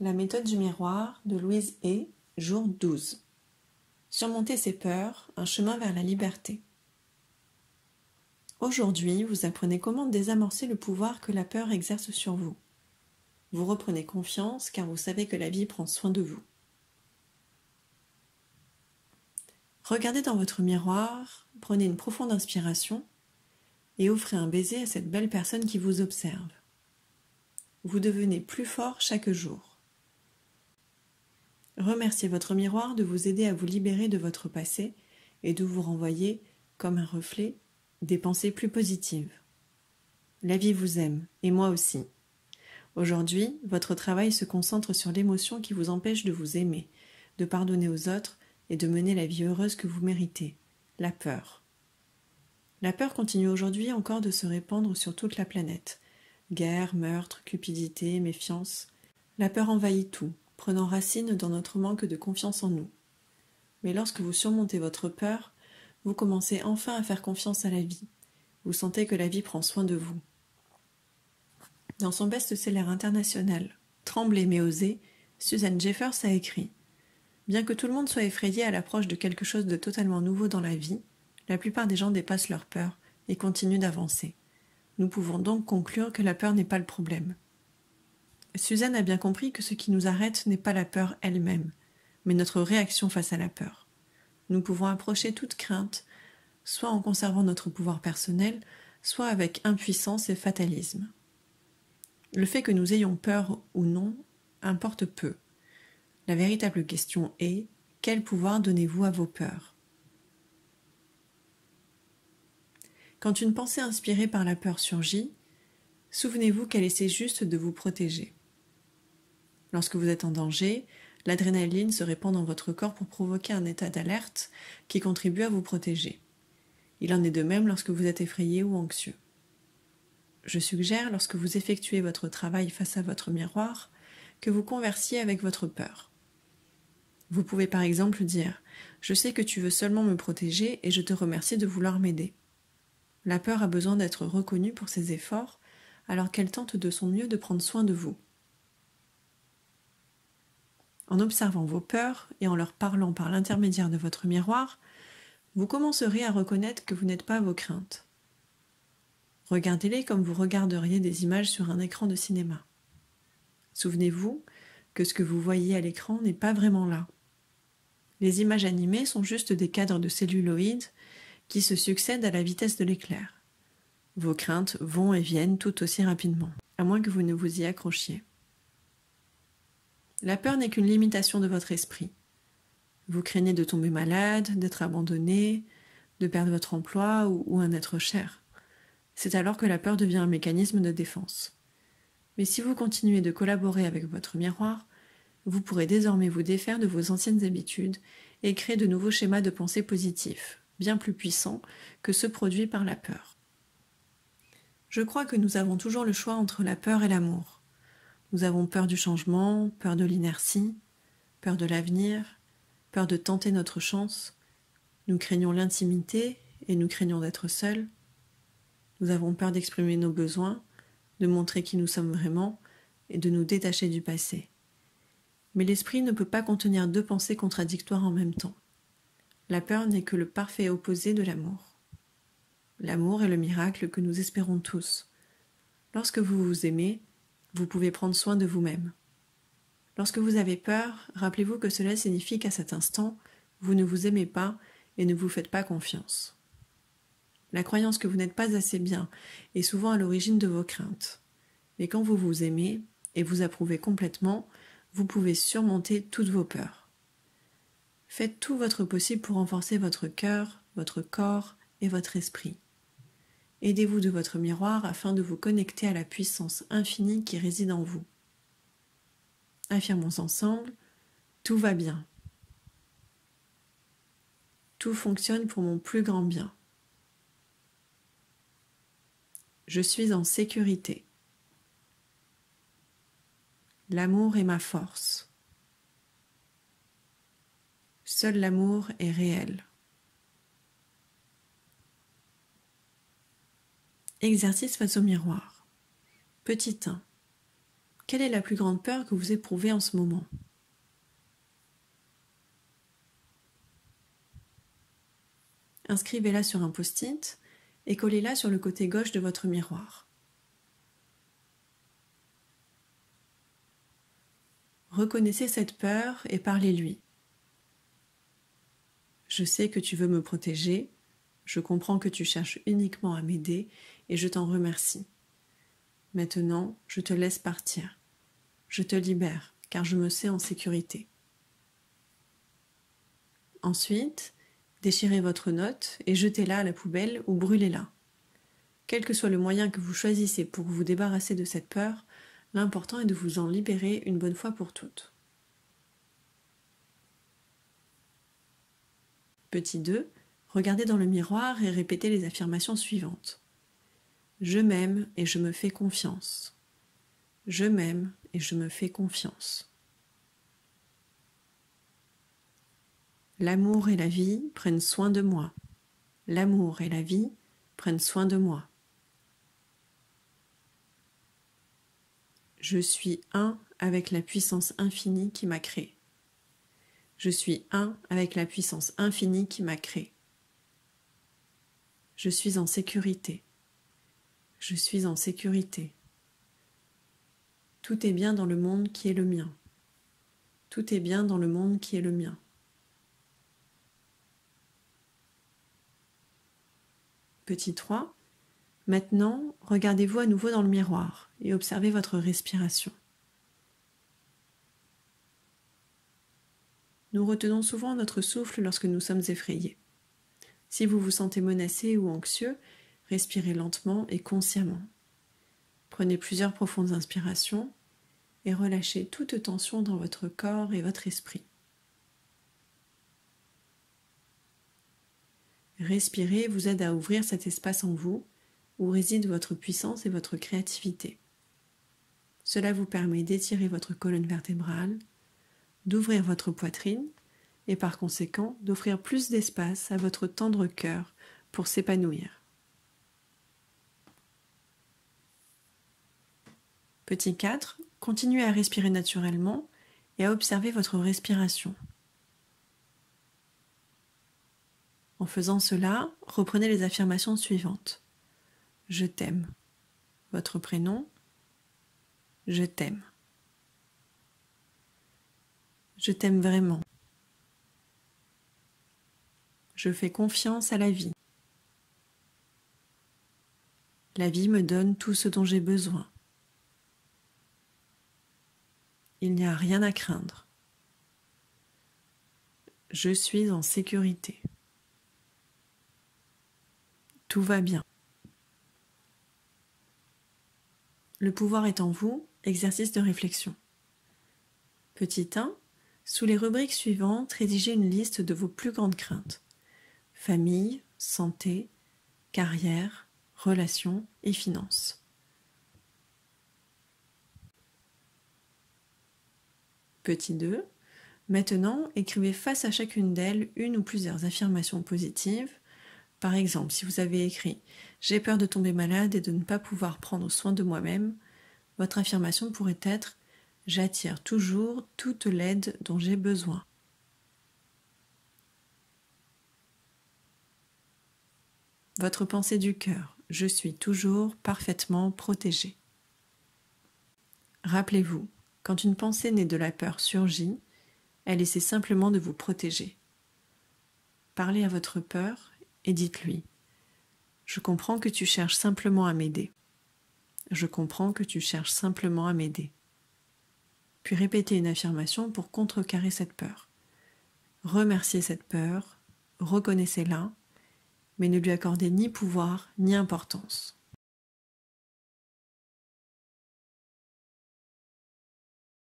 La méthode du miroir de Louise Hay, jour 12. Surmonter ses peurs, un chemin vers la liberté. Aujourd'hui, vous apprenez comment désamorcer le pouvoir que la peur exerce sur vous. Vous reprenez confiance car vous savez que la vie prend soin de vous. Regardez dans votre miroir, prenez une profonde inspiration et offrez un baiser à cette belle personne qui vous observe. Vous devenez plus fort chaque jour. Remerciez votre miroir de vous aider à vous libérer de votre passé et de vous renvoyer, comme un reflet, des pensées plus positives. La vie vous aime, et moi aussi. Aujourd'hui, votre travail se concentre sur l'émotion qui vous empêche de vous aimer, de pardonner aux autres et de mener la vie heureuse que vous méritez, la peur. La peur continue aujourd'hui encore de se répandre sur toute la planète. Guerre, meurtre, cupidité, méfiance. La peur envahit tout, prenant racine dans notre manque de confiance en nous. Mais lorsque vous surmontez votre peur, vous commencez enfin à faire confiance à la vie. Vous sentez que la vie prend soin de vous. Dans son best-seller international, Trembler mais oser, Suzanne Jeffers a écrit « Bien que tout le monde soit effrayé à l'approche de quelque chose de totalement nouveau dans la vie, la plupart des gens dépassent leur peur et continuent d'avancer. Nous pouvons donc conclure que la peur n'est pas le problème. » Suzanne a bien compris que ce qui nous arrête n'est pas la peur elle-même, mais notre réaction face à la peur. Nous pouvons approcher toute crainte, soit en conservant notre pouvoir personnel, soit avec impuissance et fatalisme. Le fait que nous ayons peur ou non importe peu. La véritable question est, quel pouvoir donnez-vous à vos peurs ? Quand une pensée inspirée par la peur surgit, souvenez-vous qu'elle essaie juste de vous protéger. Lorsque vous êtes en danger, l'adrénaline se répand dans votre corps pour provoquer un état d'alerte qui contribue à vous protéger. Il en est de même lorsque vous êtes effrayé ou anxieux. Je suggère, lorsque vous effectuez votre travail face à votre miroir, que vous conversiez avec votre peur. Vous pouvez par exemple dire « Je sais que tu veux seulement me protéger et je te remercie de vouloir m'aider ». La peur a besoin d'être reconnue pour ses efforts alors qu'elle tente de son mieux de prendre soin de vous. En observant vos peurs et en leur parlant par l'intermédiaire de votre miroir, vous commencerez à reconnaître que vous n'êtes pas vos craintes. Regardez-les comme vous regarderiez des images sur un écran de cinéma. Souvenez-vous que ce que vous voyez à l'écran n'est pas vraiment là. Les images animées sont juste des cadres de celluloïd qui se succèdent à la vitesse de l'éclair. Vos craintes vont et viennent tout aussi rapidement, à moins que vous ne vous y accrochiez. La peur n'est qu'une limitation de votre esprit. Vous craignez de tomber malade, d'être abandonné, de perdre votre emploi ou un être cher. C'est alors que la peur devient un mécanisme de défense. Mais si vous continuez de collaborer avec votre miroir, vous pourrez désormais vous défaire de vos anciennes habitudes et créer de nouveaux schémas de pensée positifs, bien plus puissants que ceux produits par la peur. Je crois que nous avons toujours le choix entre la peur et l'amour. Nous avons peur du changement, peur de l'inertie, peur de l'avenir, peur de tenter notre chance. Nous craignons l'intimité et nous craignons d'être seuls. Nous avons peur d'exprimer nos besoins, de montrer qui nous sommes vraiment et de nous détacher du passé. Mais l'esprit ne peut pas contenir deux pensées contradictoires en même temps. La peur n'est que le parfait opposé de l'amour. L'amour est le miracle que nous espérons tous. Lorsque vous vous aimez, vous pouvez prendre soin de vous-même. Lorsque vous avez peur, rappelez-vous que cela signifie qu'à cet instant, vous ne vous aimez pas et ne vous faites pas confiance. La croyance que vous n'êtes pas assez bien est souvent à l'origine de vos craintes. Mais quand vous vous aimez et vous approuvez complètement, vous pouvez surmonter toutes vos peurs. Faites tout votre possible pour renforcer votre cœur, votre corps et votre esprit. Aidez-vous de votre miroir afin de vous connecter à la puissance infinie qui réside en vous. Affirmons ensemble, tout va bien. Tout fonctionne pour mon plus grand bien. Je suis en sécurité. L'amour est ma force. Seul l'amour est réel. Exercice face au miroir. Petit 1. Quelle est la plus grande peur que vous éprouvez en ce moment? Inscrivez-la sur un post-it et collez-la sur le côté gauche de votre miroir. Reconnaissez cette peur et parlez-lui. Je sais que tu veux me protéger, je comprends que tu cherches uniquement à m'aider et je t'en remercie. Maintenant, je te laisse partir. Je te libère, car je me sais en sécurité. Ensuite, déchirez votre note et jetez-la à la poubelle ou brûlez-la. Quel que soit le moyen que vous choisissez pour vous débarrasser de cette peur, l'important est de vous en libérer une bonne fois pour toutes. Petit 2, regardez dans le miroir et répétez les affirmations suivantes. Je m'aime et je me fais confiance. Je m'aime et je me fais confiance. L'amour et la vie prennent soin de moi. L'amour et la vie prennent soin de moi. Je suis un avec la puissance infinie qui m'a créé. Je suis un avec la puissance infinie qui m'a créé. Je suis en sécurité. Je suis en sécurité. Tout est bien dans le monde qui est le mien. Tout est bien dans le monde qui est le mien. Petit 3. Maintenant, regardez-vous à nouveau dans le miroir et observez votre respiration. Nous retenons souvent notre souffle lorsque nous sommes effrayés. Si vous vous sentez menacé ou anxieux, respirez lentement et consciemment. Prenez plusieurs profondes inspirations et relâchez toute tension dans votre corps et votre esprit. Respirer vous aide à ouvrir cet espace en vous où réside votre puissance et votre créativité. Cela vous permet d'étirer votre colonne vertébrale, d'ouvrir votre poitrine et par conséquent d'offrir plus d'espace à votre tendre cœur pour s'épanouir. Petit 4, continuez à respirer naturellement et à observer votre respiration. En faisant cela, reprenez les affirmations suivantes. Je t'aime. Votre prénom. Je t'aime. Je t'aime vraiment. Je fais confiance à la vie. La vie me donne tout ce dont j'ai besoin. Il n'y a rien à craindre. Je suis en sécurité. Tout va bien. Le pouvoir est en vous, exercice de réflexion. Petit 1, sous les rubriques suivantes, rédigez une liste de vos plus grandes craintes. Famille, santé, carrière, relations et finances. Petit 2, maintenant écrivez face à chacune d'elles une ou plusieurs affirmations positives. Par exemple, si vous avez écrit « J'ai peur de tomber malade et de ne pas pouvoir prendre soin de moi-même », votre affirmation pourrait être « J'attire toujours toute l'aide dont j'ai besoin ». Votre pensée du cœur « Je suis toujours parfaitement protégé ». Rappelez-vous, quand une pensée née de la peur surgit, elle essaie simplement de vous protéger. Parlez à votre peur et dites-lui « Je comprends que tu cherches simplement à m'aider. Je comprends que tu cherches simplement à m'aider. » Puis répétez une affirmation pour contrecarrer cette peur. Remerciez cette peur, reconnaissez-la, mais ne lui accordez ni pouvoir ni importance.